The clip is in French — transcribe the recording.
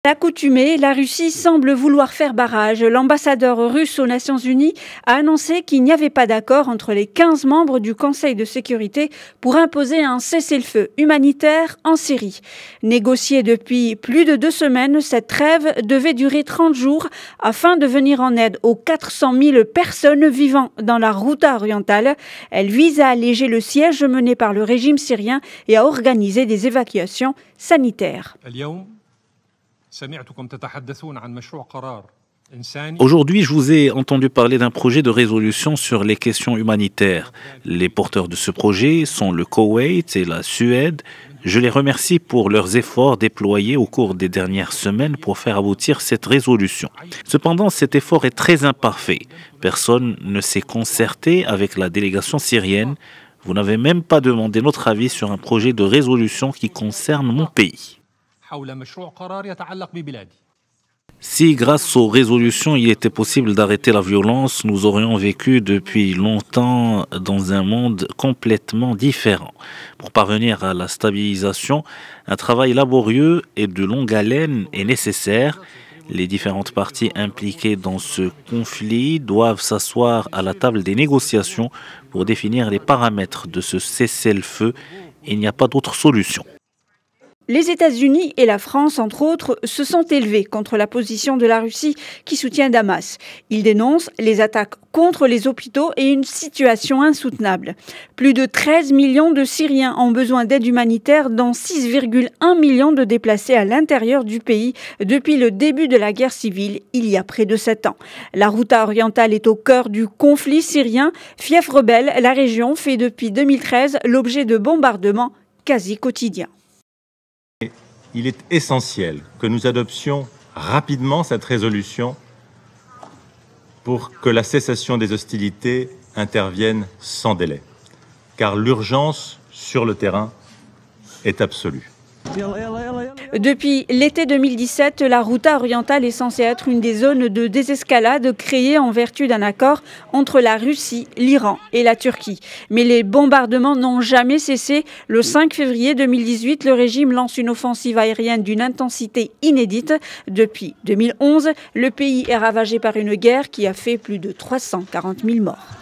Accoutumée, la Russie semble vouloir faire barrage. L'ambassadeur russe aux Nations Unies a annoncé qu'il n'y avait pas d'accord entre les 15 membres du Conseil de sécurité pour imposer un cessez-le-feu humanitaire en Syrie. Négociée depuis plus de 2 semaines, cette trêve devait durer 30 jours afin de venir en aide aux 400 000 personnes vivant dans la Ghouta orientale. Elle vise à alléger le siège mené par le régime syrien et à organiser des évacuations sanitaires. Aujourd'hui, je vous ai entendu parler d'un projet de résolution sur les questions humanitaires. Les porteurs de ce projet sont le Koweït et la Suède. Je les remercie pour leurs efforts déployés au cours des dernières semaines pour faire aboutir cette résolution. Cependant, cet effort est très imparfait. Personne ne s'est concerté avec la délégation syrienne. Vous n'avez même pas demandé notre avis sur un projet de résolution qui concerne mon pays. Si, grâce aux résolutions, il était possible d'arrêter la violence, nous aurions vécu depuis longtemps dans un monde complètement différent. Pour parvenir à la stabilisation, un travail laborieux et de longue haleine est nécessaire. Les différentes parties impliquées dans ce conflit doivent s'asseoir à la table des négociations pour définir les paramètres de ce cessez-le-feu. Il n'y a pas d'autre solution. Les États-Unis et la France, entre autres, se sont élevés contre la position de la Russie qui soutient Damas. Ils dénoncent les attaques contre les hôpitaux et une situation insoutenable. Plus de 13 millions de Syriens ont besoin d'aide humanitaire, dont 6,1 millions de déplacés à l'intérieur du pays depuis le début de la guerre civile, il y a près de 7 ans. La Ghouta orientale est au cœur du conflit syrien. Fief rebelle, la région fait depuis 2013 l'objet de bombardements quasi quotidiens. Il est essentiel que nous adoptions rapidement cette résolution pour que la cessation des hostilités intervienne sans délai, car l'urgence sur le terrain est absolue. Depuis l'été 2017, la Ghouta orientale est censée être une des zones de désescalade créées en vertu d'un accord entre la Russie, l'Iran et la Turquie. Mais les bombardements n'ont jamais cessé. Le 5 février 2018, le régime lance une offensive aérienne d'une intensité inédite. Depuis 2011, le pays est ravagé par une guerre qui a fait plus de 340 000 morts.